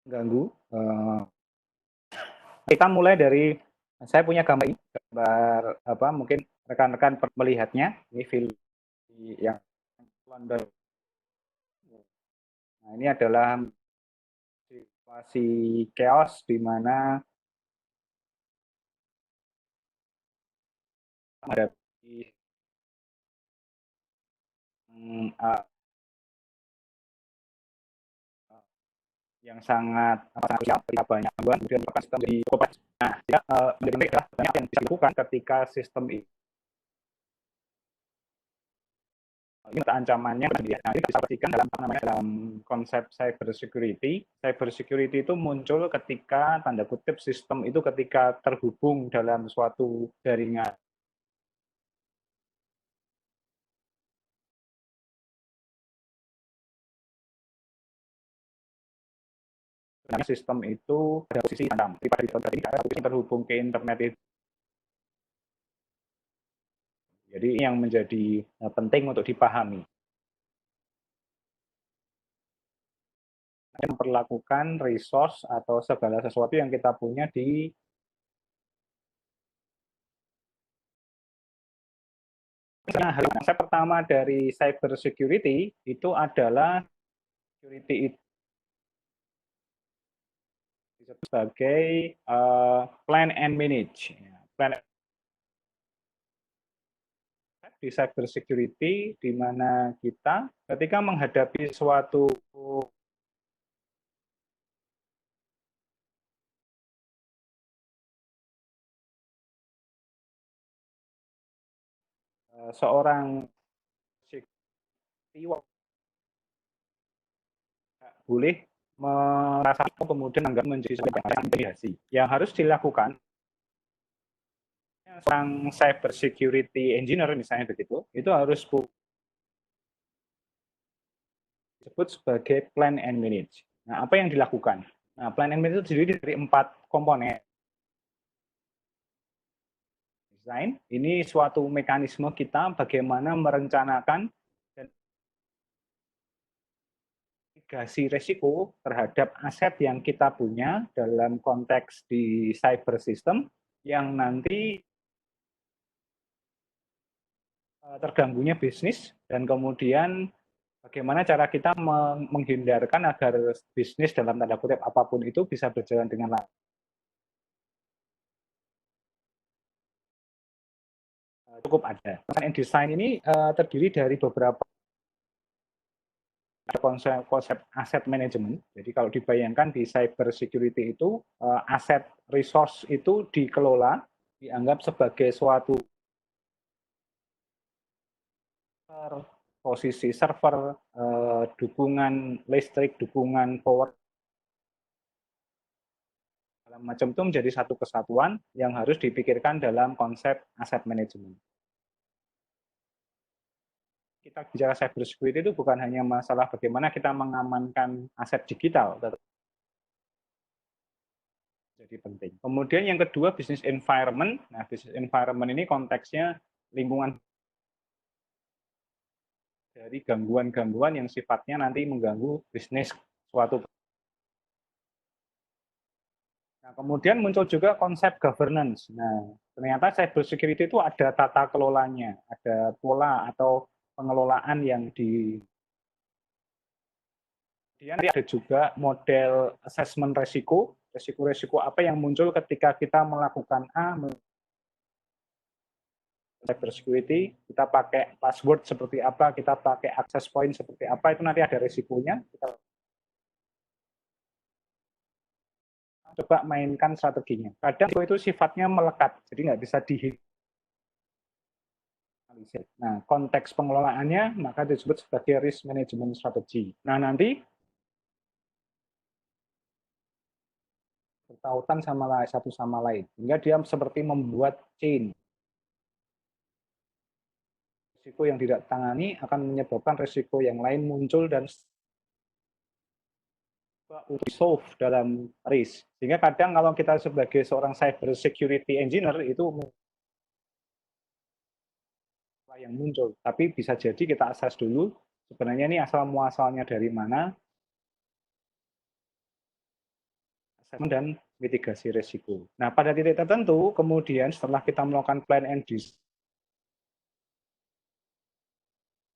Ganggu. Kita mulai dari saya punya gambar ini, gambar apa mungkin rekan-rekan melihatnya. Ini film yang London. Nah, ini adalah situasi chaos di mana menghadapi yang sangat krusial, ketika banyak gangguan kemudian melakukan sistem jadi korban. Nah, ya, menjadi adalah banyak yang bisa dilakukan ketika sistem ini ancamannya. Nah, ini bisa dipastikan dalam apa namanya, dalam konsep cyber security. Cyber security itu muncul ketika tanda kutip sistem itu ketika terhubung dalam suatu jaringan. Sebenarnya sistem itu pada posisi tandam. Pada ini ada posisi terhubung ke internet itu. Jadi ini yang menjadi penting untuk dipahami. Memperlakukan resource atau segala sesuatu yang kita punya di konsep pertama dari cyber security itu adalah security itu disebut sebagai plan and manage. Plan di cyber security di mana kita ketika menghadapi suatu seorang boleh merasa kemudian anggap menjadi sebuah intimidasi. Yang harus dilakukan seorang cyber security engineer misalnya begitu, itu harus disebut sebagai plan and manage. Nah, apa yang dilakukan? Nah, plan and manage itu terdiri dari 4 komponen. Desain, ini suatu mekanisme kita bagaimana merencanakan dan mitigasi resiko terhadap aset yang kita punya dalam konteks di cyber system yang nanti terganggunya bisnis, dan kemudian bagaimana cara kita menghindarkan agar bisnis dalam tanda kutip apapun itu bisa berjalan dengan lancar. Cukup ada. Desain ini terdiri dari beberapa konsep aset manajemen. Jadi kalau dibayangkan di cyber security itu aset resource itu dikelola, dianggap sebagai suatu posisi server, dukungan listrik, dukungan power, segala macam itu menjadi satu kesatuan yang harus dipikirkan dalam konsep aset manajemen. Kita bicara cyber security itu bukan hanya masalah bagaimana kita mengamankan aset digital, jadi penting. Kemudian yang kedua, business environment. Nah, business environment ini konteksnya lingkungan dari gangguan-gangguan yang sifatnya nanti mengganggu bisnis suatu. Nah, kemudian muncul juga konsep governance. Nah, ternyata cyber security itu ada tata kelolanya, ada pola atau pengelolaan yang di. Kemudian ada juga model assessment resiko, resiko-resiko apa yang muncul ketika kita melakukan A, cyber security, kita pakai password seperti apa, kita pakai access point seperti apa, itu nanti ada resikonya. Kita coba mainkan strateginya. Kadang itu sifatnya melekat, jadi nggak bisa dianalisis. Nah, konteks pengelolaannya maka disebut sebagai risk management strategy. Nah, nanti bertautan sama lain, satu sama lain, hingga dia seperti membuat chain. Risiko yang tidak tangani akan menyebabkan risiko yang lain muncul dan untuk solve dalam risk. Sehingga kadang kalau kita sebagai seorang cyber security engineer itu yang muncul, tapi bisa jadi kita assess dulu sebenarnya ini asal muasalnya dari mana, dan mitigasi risiko. Nah, pada titik tertentu, kemudian setelah kita melakukan plan and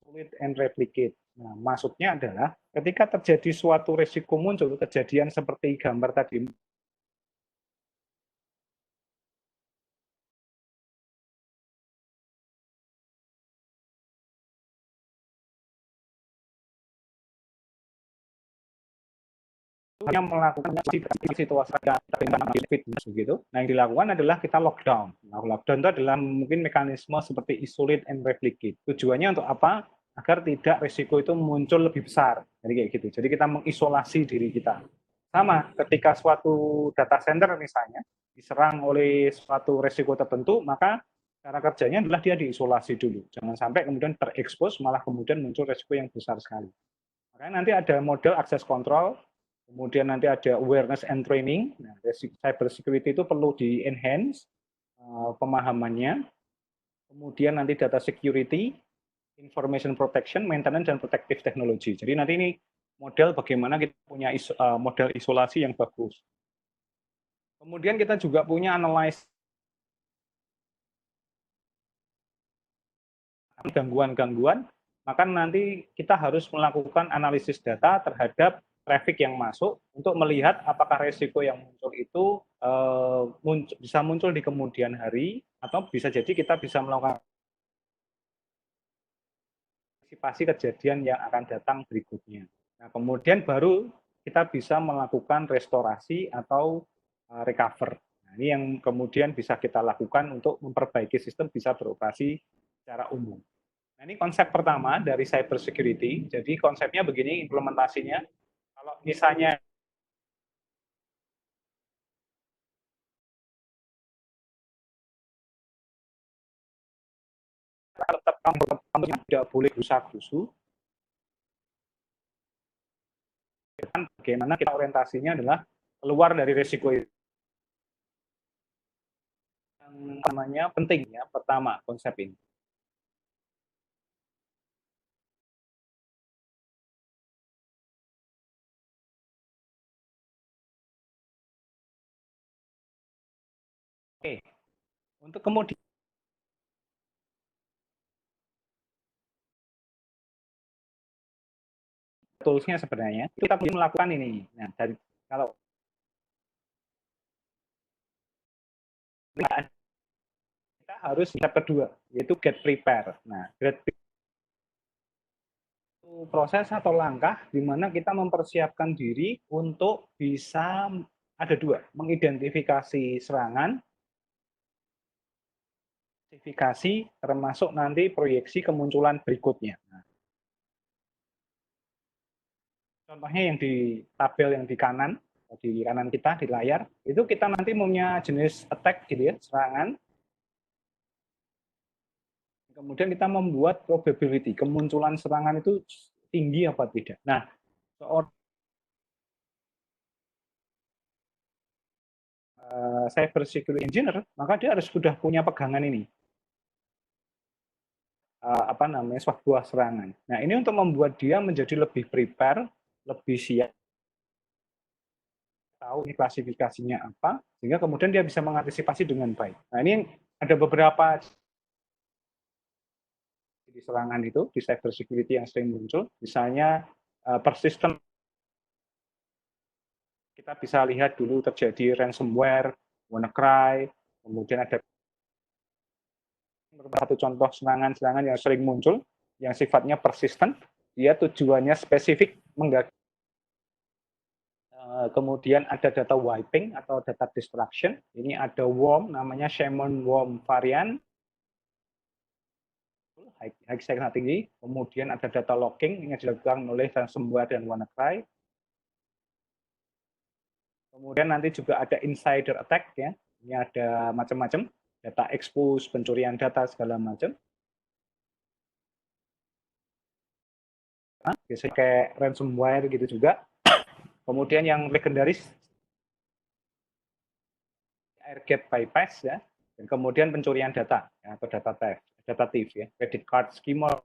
isolate and replicate. Nah, maksudnya adalah ketika terjadi suatu risiko muncul, kejadian seperti gambar tadi, hanya melakukan situasi begitu. Nah, yang dilakukan adalah kita lockdown. Nah, lockdown itu adalah mungkin mekanisme seperti isolate and replicate. Tujuannya untuk apa? Agar tidak risiko itu muncul lebih besar. Jadi kayak gitu. Jadi kita mengisolasi diri kita. Sama ketika suatu data center misalnya diserang oleh suatu risiko tertentu, maka cara kerjanya adalah dia diisolasi dulu. Jangan sampai kemudian terekspos malah kemudian muncul risiko yang besar sekali. Makanya nanti ada model access control, kemudian nanti ada awareness and training. Nah, cyber security itu perlu di-enhance pemahamannya. Kemudian nanti data security, information protection, maintenance, dan protective technology. Jadi nanti ini model bagaimana kita punya model isolasi yang bagus. Kemudian kita juga punya analyze gangguan-gangguan, maka nanti kita harus melakukan analisis data terhadap traffic yang masuk untuk melihat apakah resiko yang muncul itu bisa muncul di kemudian hari, atau bisa jadi kita bisa melakukan antisipasi kejadian yang akan datang berikutnya. Nah, kemudian baru kita bisa melakukan restorasi atau recover. Nah, ini yang kemudian bisa kita lakukan untuk memperbaiki sistem bisa beroperasi secara umum. Nah, ini konsep pertama dari cyber security. Jadi konsepnya begini implementasinya. Kalau misalnya tetap kamu tidak boleh rusak-rusuh, bagaimana kita orientasinya adalah keluar dari risiko itu. Yang namanya penting ya, pertama konsep ini. Oke, untuk kemudian toolsnya sebenarnya kita perlu melakukan ini. Nah, dari kalau kita harus step kedua yaitu get prepare. Nah, get proses atau langkah di mana kita mempersiapkan diri untuk bisa ada dua, mengidentifikasi serangan, identifikasi termasuk nanti proyeksi kemunculan berikutnya. Nah, contohnya yang di tabel yang di kanan kita di layar, itu kita nanti punya jenis attack gitu ya, serangan. Kemudian kita membuat probability kemunculan serangan itu tinggi apa tidak. Nah, seorang cyber security engineer, maka dia harus sudah punya pegangan ini. Sebuah serangan. Nah, ini untuk membuat dia menjadi lebih prepare, lebih siap, tahu ini klasifikasinya apa, sehingga kemudian dia bisa mengantisipasi dengan baik. Nah, ini ada beberapa di serangan itu, di cyber security yang sering muncul, misalnya persistent. Kita bisa lihat dulu terjadi ransomware, WannaCry, kemudian ada satu contoh serangan-serangan yang sering muncul, yang sifatnya persistent, dia tujuannya spesifik menggagalkan. Kemudian ada data wiping atau data destruction. Ini ada worm, namanya Shaman worm varian, high signal tinggi. Kemudian ada data locking, yang dilakukan oleh ransomware dan WannaCry. Kemudian nanti juga ada insider attack ya. Ini ada macam-macam, data expose, pencurian data segala macam. Biasanya kayak ransomware gitu juga. Kemudian yang legendaris air gap bypass ya, dan kemudian pencurian data ya, atau data thief ya, credit card skimmer,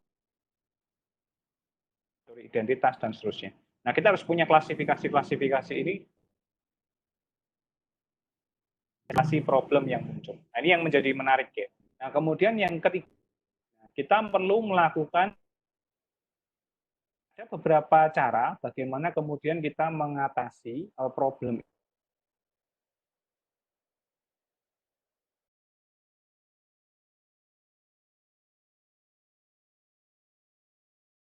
identitas dan seterusnya. Nah, kita harus punya klasifikasi ini problem yang muncul. Nah, ini yang menjadi menarik ya. Nah, kemudian yang ketiga, kita perlu melakukan ada beberapa cara bagaimana kemudian kita mengatasi problem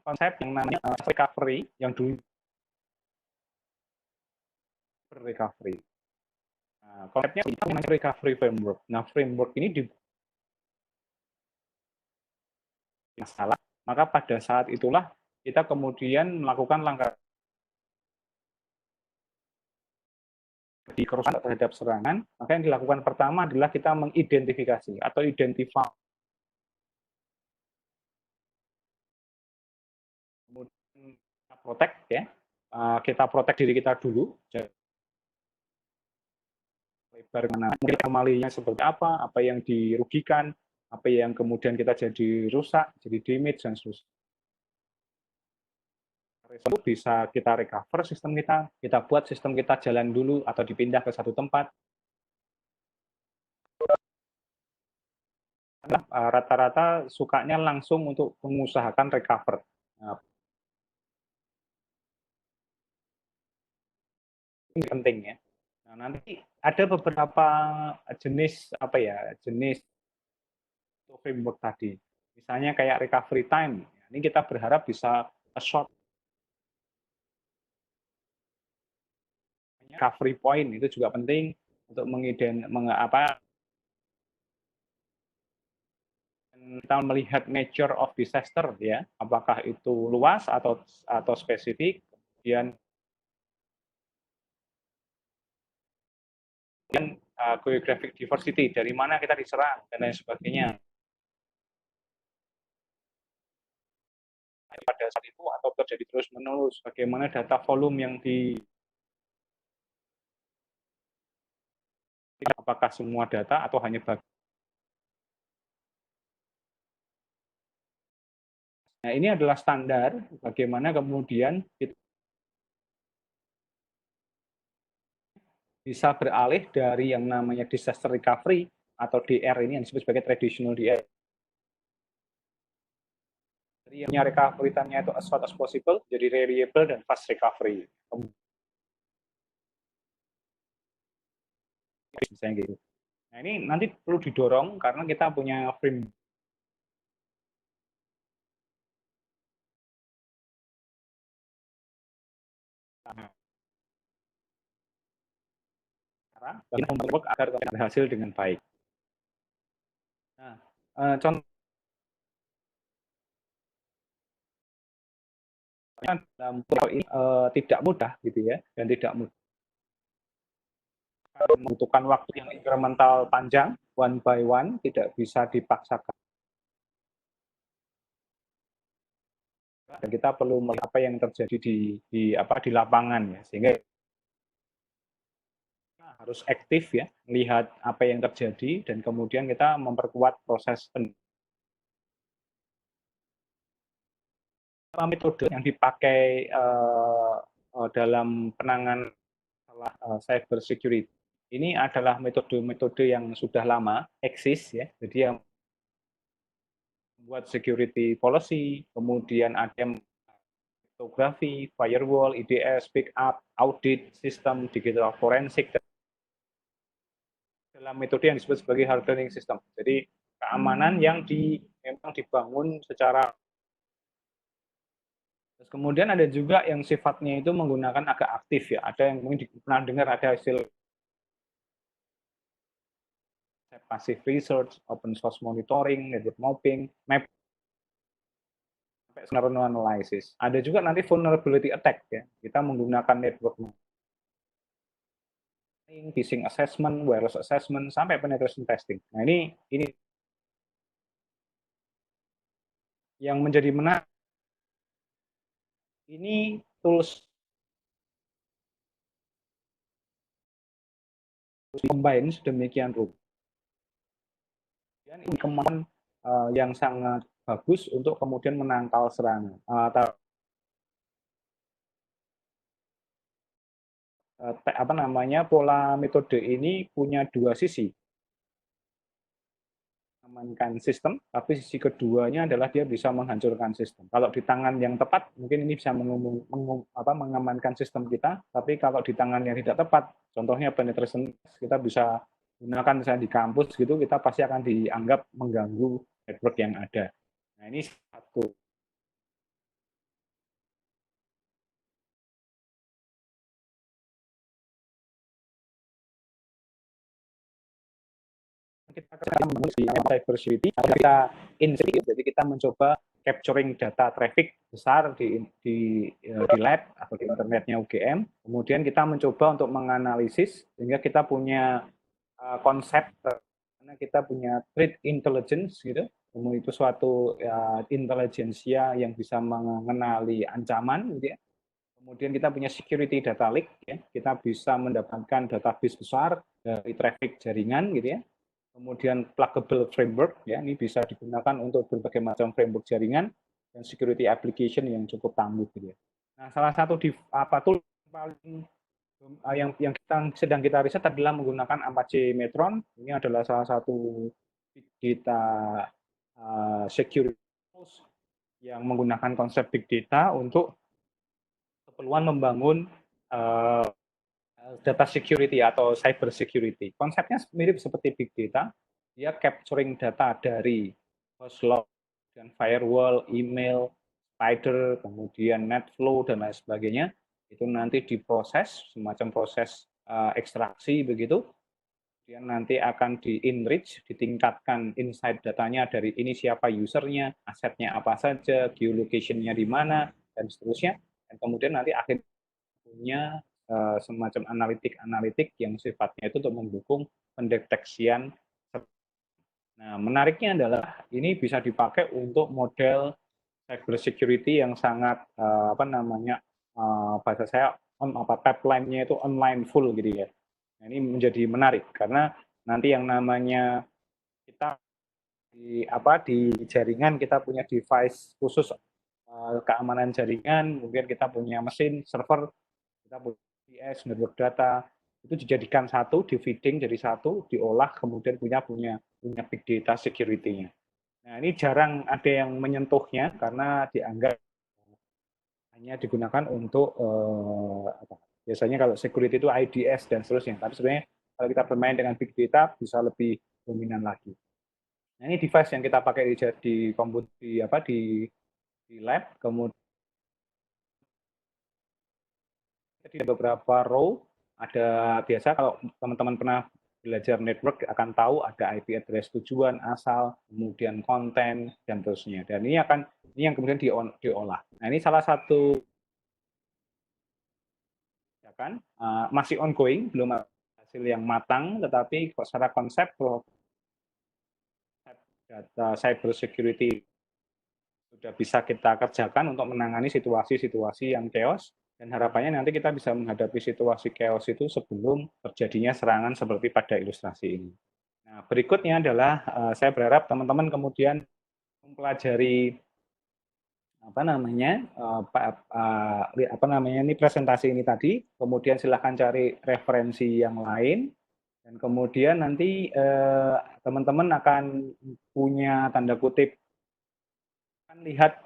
konsep yang namanya recovery yang dulu recovery. Nah, konsepnya itu namanya recovery framework. Nah, framework ini di masalah, maka pada saat itulah kita kemudian melakukan langkah di kerusakan terhadap serangan. Maka yang dilakukan pertama adalah kita mengidentifikasi atau identify, kemudian kita protect ya, kita protect diri kita dulu. Lebar mana, mungkin anomalinya seperti apa yang dirugikan, apa yang kemudian kita jadi rusak, jadi damage dan seterusnya. Itu bisa kita recover sistem kita buat sistem kita jalan dulu atau dipindah ke satu tempat. Rata-rata sukanya langsung untuk mengusahakan recover. Nah, ini penting ya. Nah, nanti ada beberapa jenis jenis framework tadi. Misalnya kayak recovery time. Ini kita berharap bisa short recovery point itu juga penting untuk kita melihat nature of disaster ya, apakah itu luas atau spesifik, kemudian geographic diversity, dari mana kita diserang dan lain sebagainya. Pada saat itu atau terjadi terus menerus, bagaimana data volume yang apakah semua data atau hanya bagian. Nah, ini adalah standar bagaimana kemudian kita bisa beralih dari yang namanya disaster recovery atau DR ini yang disebut sebagai traditional DR. Jadi yang recovery time-nya itu as fast as possible, jadi reliable dan fast recovery. Misalnya gitu. Nah, ini nanti perlu didorong karena kita punya frame dan memperkuat agar berhasil dengan baik. Nah, contoh dalam ini tidak mudah gitu ya, dan tidak mudah, membutuhkan waktu yang incremental panjang, one by one, tidak bisa dipaksakan. Dan kita perlu melihat apa yang terjadi di lapangan ya, sehingga kita harus aktif ya, melihat apa yang terjadi dan kemudian kita memperkuat proses metode yang dipakai dalam penanganan cyber security. Ini adalah metode-metode yang sudah lama eksis ya. Jadi yang buat security policy, kemudian ada yang cryptography, firewall, IDS, backup, audit, sistem digital forensik dalam metode yang disebut sebagai hardening system. Jadi keamanan yang memang dibangun secara. Terus kemudian ada juga yang sifatnya itu menggunakan agak aktif ya. Ada yang mungkin pernah dengar ada hasil passive research, open source monitoring, network mapping, scenario analysis. Ada juga nanti vulnerability attack ya. Kita menggunakan network phishing assessment, wireless assessment, sampai penetration testing. Nah, ini yang menjadi menarik. Ini tools combine sedemikian rupa. Dan ini kemampuan yang sangat bagus untuk kemudian menangkal serangan. pola metode ini punya dua sisi, mengamankan sistem, tapi sisi keduanya adalah dia bisa menghancurkan sistem. Kalau di tangan yang tepat, mungkin ini bisa mengamankan sistem kita, tapi kalau di tangan yang tidak tepat, contohnya penetration, kita bisa gunakan misalnya di kampus gitu, kita pasti akan dianggap mengganggu network yang ada. Nah, ini satu. Kita menulis di cybersecurity, kita jadi kita mencoba capturing data traffic besar di lab atau di internetnya UGM. Kemudian kita mencoba untuk menganalisis sehingga kita punya konsep, karena kita punya threat intelligence gitu. Kemudian itu suatu intelijensia yang bisa mengenali ancaman gitu ya. Kemudian kita punya security data lake ya. Kita bisa mendapatkan database besar dari traffic jaringan gitu ya. Kemudian pluggable framework ya, ini bisa digunakan untuk berbagai macam framework jaringan dan security application yang cukup tangguh gitu ya. Nah, salah satu tool paling yang sedang kita riset adalah menggunakan Apache Metron. Ini adalah salah satu big data security tools yang menggunakan konsep big data untuk keperluan membangun uh, data security atau cyber security. Konsepnya mirip seperti big data, dia capturing data dari host log dan firewall, email, spider, kemudian netflow dan lain sebagainya. Itu nanti diproses, semacam proses ekstraksi begitu. Kemudian nanti akan di-enrich, ditingkatkan insight datanya dari ini siapa usernya, asetnya apa saja, geolocation-nya di mana, dan seterusnya. Dan kemudian nanti akhirnya punya semacam analitik yang sifatnya itu untuk mendukung pendeteksian. Nah, menariknya adalah ini bisa dipakai untuk model cyber security yang sangat bahasa saya pipeline-nya itu online full gitu ya. Nah, ini menjadi menarik karena nanti yang namanya kita di jaringan kita punya device khusus keamanan jaringan, kemudian kita punya mesin server, kita punya PS, network data, itu dijadikan satu, di feeding jadi satu, diolah, kemudian punya big data security-nya. Nah, ini jarang ada yang menyentuhnya karena dianggap hanya digunakan untuk biasanya kalau security itu IDS dan seterusnya. Tapi sebenarnya kalau kita bermain dengan big data bisa lebih dominan lagi. Nah, ini device yang kita pakai di komputer di lab, kemudian di beberapa row ada biasa kalau teman-teman pernah belajar network akan tahu ada IP address tujuan, asal, kemudian konten dan terusnya. Dan ini yang kemudian diolah. Nah, ini salah satu ya kan masih ongoing, belum hasil yang matang, tetapi secara konsep data cyber security sudah bisa kita kerjakan untuk menangani situasi-situasi yang chaos, dan harapannya nanti kita bisa menghadapi situasi chaos itu sebelum terjadinya serangan seperti pada ilustrasi ini. Nah, berikutnya adalah saya berharap teman-teman kemudian mempelajari ini presentasi ini tadi, kemudian silahkan cari referensi yang lain, dan kemudian nanti teman-teman akan punya tanda kutip akan lihat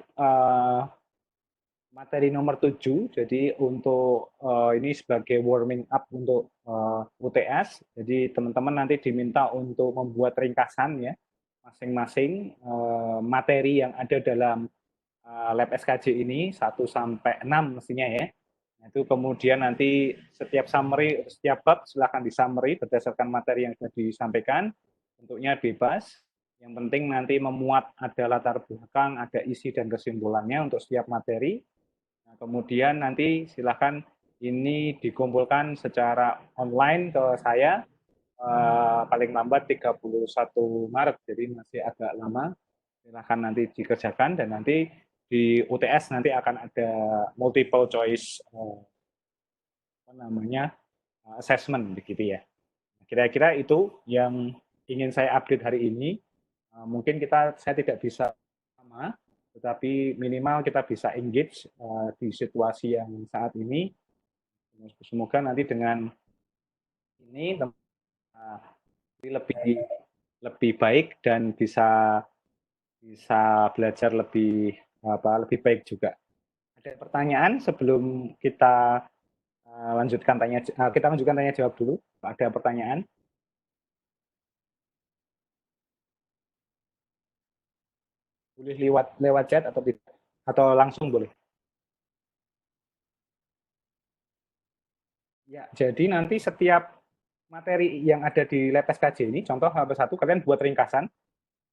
materi nomor 7, jadi untuk ini sebagai warming up untuk UTS, jadi teman-teman nanti diminta untuk membuat ringkasan ya, masing-masing materi yang ada dalam lab SKJ ini 1-6 mestinya ya. Nah, itu kemudian nanti setiap bab silakan di-summary berdasarkan materi yang sudah disampaikan, bentuknya bebas. Yang penting nanti memuat ada latar belakang, ada isi dan kesimpulannya untuk setiap materi. Nah, kemudian nanti silakan ini dikumpulkan secara online ke saya paling lambat 31 Maret, jadi masih agak lama. Silahkan nanti dikerjakan dan nanti di UTS nanti akan ada multiple choice assessment begitu ya. Kira-kira itu yang ingin saya update hari ini. Mungkin saya tidak bisa sama, tetapi minimal kita bisa engage di situasi yang saat ini Semoga nanti dengan ini lebih lebih baik dan bisa bisa belajar lebih baik juga. Ada pertanyaan sebelum kita kita lanjutkan tanya jawab dulu. Ada pertanyaan? Boleh lewat lewat chat atau tidak? Atau langsung boleh? Ya, jadi nanti setiap materi yang ada di lab SKJ ini, contoh nomor 1 kalian buat ringkasan,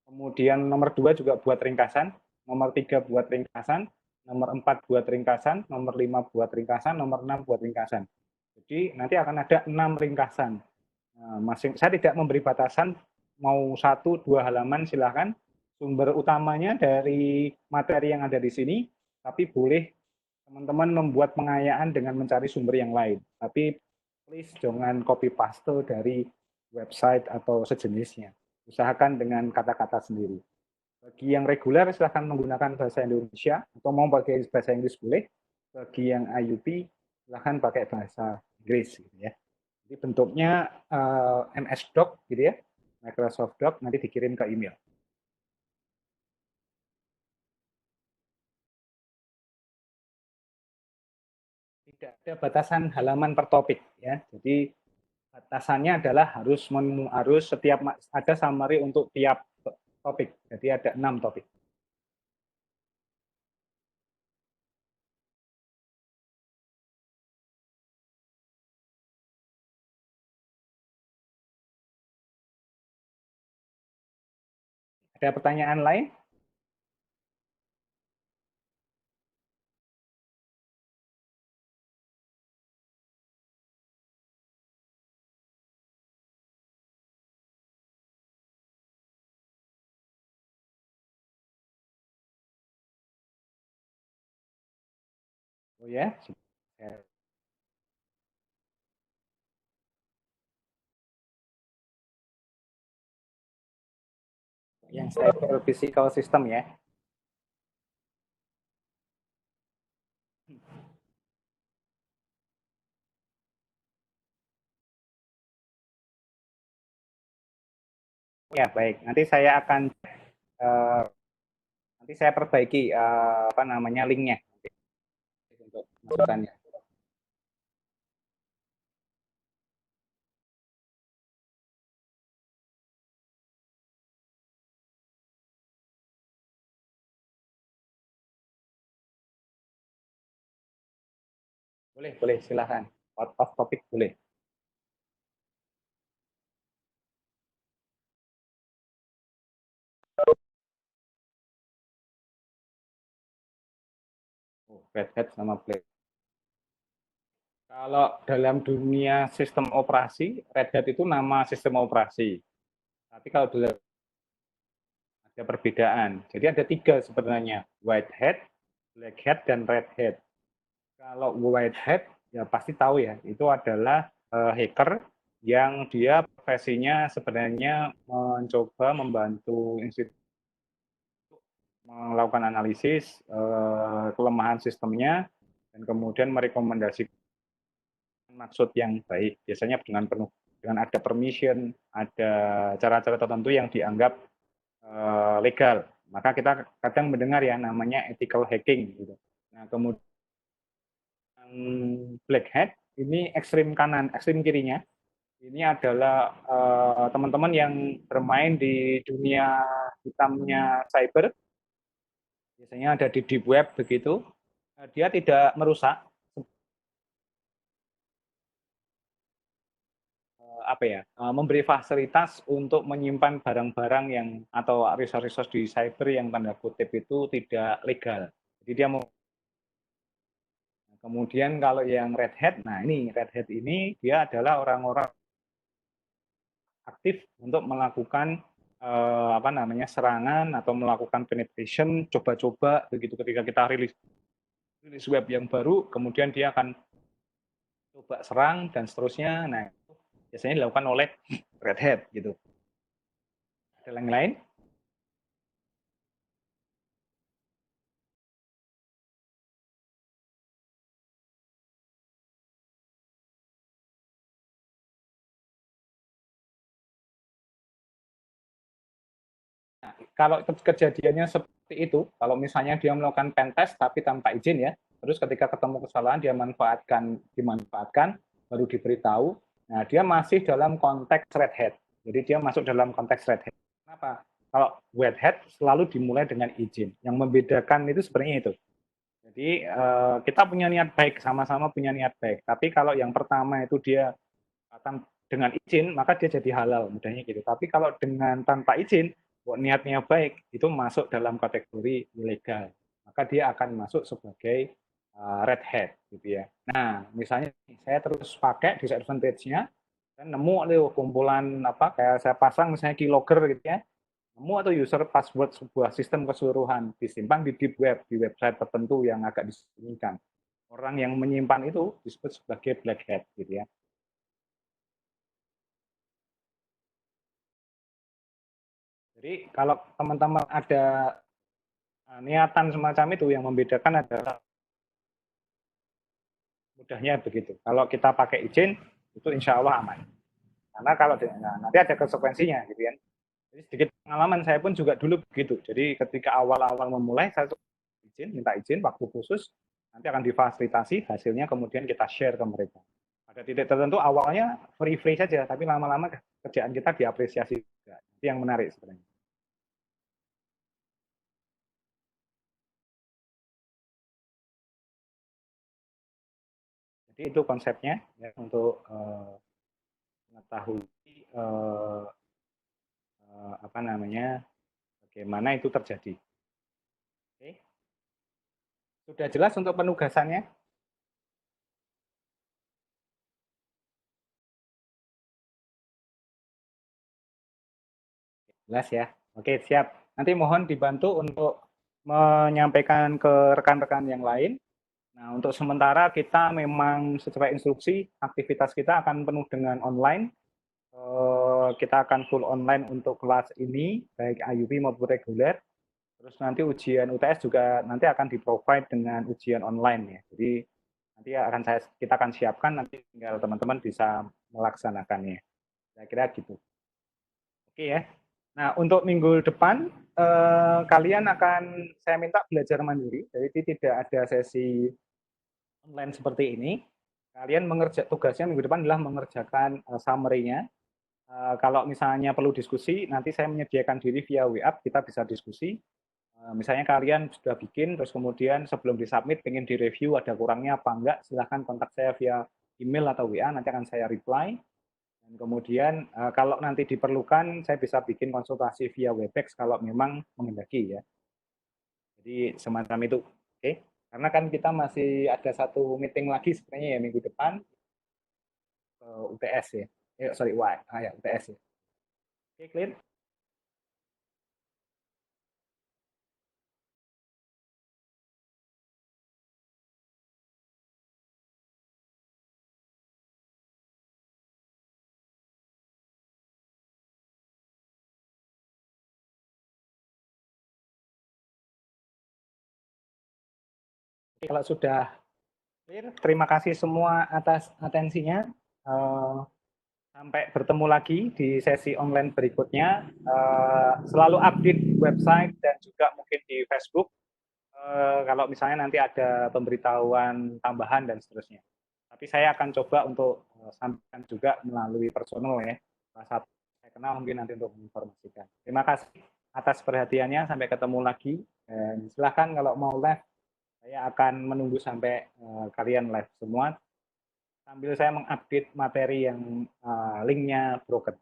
kemudian nomor 2 juga buat ringkasan, nomor 3 buat ringkasan, nomor 4 buat ringkasan, nomor 5 buat ringkasan, nomor 6 buat ringkasan. Jadi nanti akan ada 6 ringkasan. Saya tidak memberi batasan mau 1-2 halaman silahkan. Sumber utamanya dari materi yang ada di sini, tapi boleh teman-teman membuat pengayaan dengan mencari sumber yang lain. Tapi please jangan copy paste dari website atau sejenisnya. Usahakan dengan kata-kata sendiri. Bagi yang reguler silahkan menggunakan bahasa Indonesia atau mau pakai bahasa Inggris boleh. Bagi yang IUP silahkan pakai bahasa Inggris gitu ya. Jadi bentuknya MS Doc gitu ya, Microsoft Doc nanti dikirim ke email. Tidak ada batasan halaman per topik ya. Jadi batasannya adalah harus setiap ada summary untuk tiap topik. Jadi ada 6 topik. Ada pertanyaan lain? Oh ya, yang cyber physical system ya. Ya baik, uh, nanti saya perbaiki apa namanya linknya untuk masukannya. Boleh, boleh silakan. Out of topic boleh. Oh, Red Hat sama Black. Kalau dalam dunia sistem operasi, Red Hat itu nama sistem operasi. Tapi kalau dalam ada perbedaan. Jadi ada 3 sebenarnya, White Hat, Black Hat, dan Red Hat. Kalau White Hat, ya pasti tahu ya, itu adalah hacker yang dia profesinya sebenarnya mencoba membantu institusi melakukan analisis kelemahan sistemnya dan kemudian merekomendasikan maksud yang baik. Biasanya dengan ada permission, ada cara-cara tertentu yang dianggap legal. Maka kita kadang mendengar ya namanya ethical hacking gitu. Nah, kemudian black hat ini ekstrim kanan, ekstrim kirinya. Ini adalah teman-teman yang bermain di dunia hitamnya cyber. Biasanya ada di deep web begitu. Dia tidak merusak apa ya, memberi fasilitas untuk menyimpan barang-barang yang atau resource-resource di cyber yang tanda kutip itu tidak legal. Jadi dia mau kemudian kalau yang Red Hat, nah ini Red Hat ini dia adalah orang-orang aktif untuk melakukan apa namanya serangan atau melakukan penetration, coba-coba begitu ketika kita rilis web yang baru, kemudian dia akan coba serang dan seterusnya. Nah, biasanya dilakukan oleh Red Hat gitu. Ada yang lain? kalau kejadiannya seperti itu, kalau misalnya dia melakukan pentest tapi tanpa izin ya, terus ketika ketemu kesalahan dia dimanfaatkan, baru diberitahu, nah dia masih dalam konteks red hat. Jadi dia masuk dalam konteks red hat. Kenapa? Kalau red hat selalu dimulai dengan izin. Yang membedakan itu sebenarnya itu. Jadi kita punya niat baik, sama-sama punya niat baik. Tapi kalau yang pertama itu dia akan dengan izin, maka dia jadi halal, mudahnya gitu. Tapi kalau dengan tanpa izin, niatnya baik, itu masuk dalam kategori ilegal. Maka dia akan masuk sebagai red hat, gitu ya. Nah, misalnya saya terus pakai disadvantage-nya, dan nemu kumpulan apa, kayak saya pasang misalnya keylogger gitu ya, nemu atau user password sebuah sistem keseluruhan disimpan di deep web, di website tertentu yang agak disembunyikan. Orang yang menyimpan itu disebut sebagai black hat, gitu ya. Jadi kalau teman-teman ada niatan semacam itu, yang membedakan adalah mudahnya begitu. Kalau kita pakai izin, itu insya Allah aman. Karena kalau nanti ada konsekuensinya gitu kan. Jadi sedikit pengalaman saya pun juga dulu begitu. Jadi ketika awal-awal memulai, saya minta izin waktu khusus, nanti akan difasilitasi, hasilnya kemudian kita share ke mereka. Pada titik tertentu awalnya free-free saja, tapi lama-lama kerjaan kita diapresiasi juga. Itu yang menarik sebenarnya. Jadi itu konsepnya ya, untuk mengetahui uh, apa namanya, bagaimana itu terjadi. Oke. Sudah jelas untuk penugasannya? Jelas ya. Oke, siap. Nanti mohon dibantu untuk menyampaikan ke rekan-rekan yang lain. Nah, untuk sementara kita memang sesuai instruksi, aktivitas kita akan penuh dengan online. Kita akan full online untuk kelas ini, baik IUP maupun reguler. Terus nanti ujian UTS juga nanti akan di-provide dengan ujian online ya. Jadi nanti kita akan siapkan, nanti tinggal teman-teman bisa melaksanakannya. Saya kira gitu. Oke ya. Nah, untuk minggu depan kalian akan saya minta belajar mandiri. Jadi tidak ada sesi online seperti ini. Kalian tugasnya minggu depan adalah mengerjakan summary-nya. Kalau misalnya perlu diskusi, nanti saya menyediakan diri via WA, kita bisa diskusi. Misalnya kalian sudah bikin, terus kemudian sebelum disubmit, pengen direview, ada kurangnya apa enggak, silahkan kontak saya via email atau WA, nanti akan saya reply. Dan kemudian kalau nanti diperlukan, saya bisa bikin konsultasi via Webex kalau memang menghendaki ya. Jadi semacam itu, oke? Karena kan kita masih ada satu meeting lagi sebenarnya ya minggu depan, UTS ya. Sorry, ya, UTS ya. Oke, clear? Kalau sudah clear, terima kasih semua atas atensinya. Sampai bertemu lagi di sesi online berikutnya. Selalu update di website dan juga mungkin di Facebook. Kalau misalnya nanti ada pemberitahuan tambahan dan seterusnya. Tapi saya akan coba untuk sampaikan juga melalui personal ya. Salah satu saya kenal mungkin nanti untuk menginformasikan. Terima kasih atas perhatiannya. Sampai ketemu lagi. Dan silahkan kalau mau live, saya akan menunggu sampai kalian live semua sambil saya mengupdate materi yang linknya broken.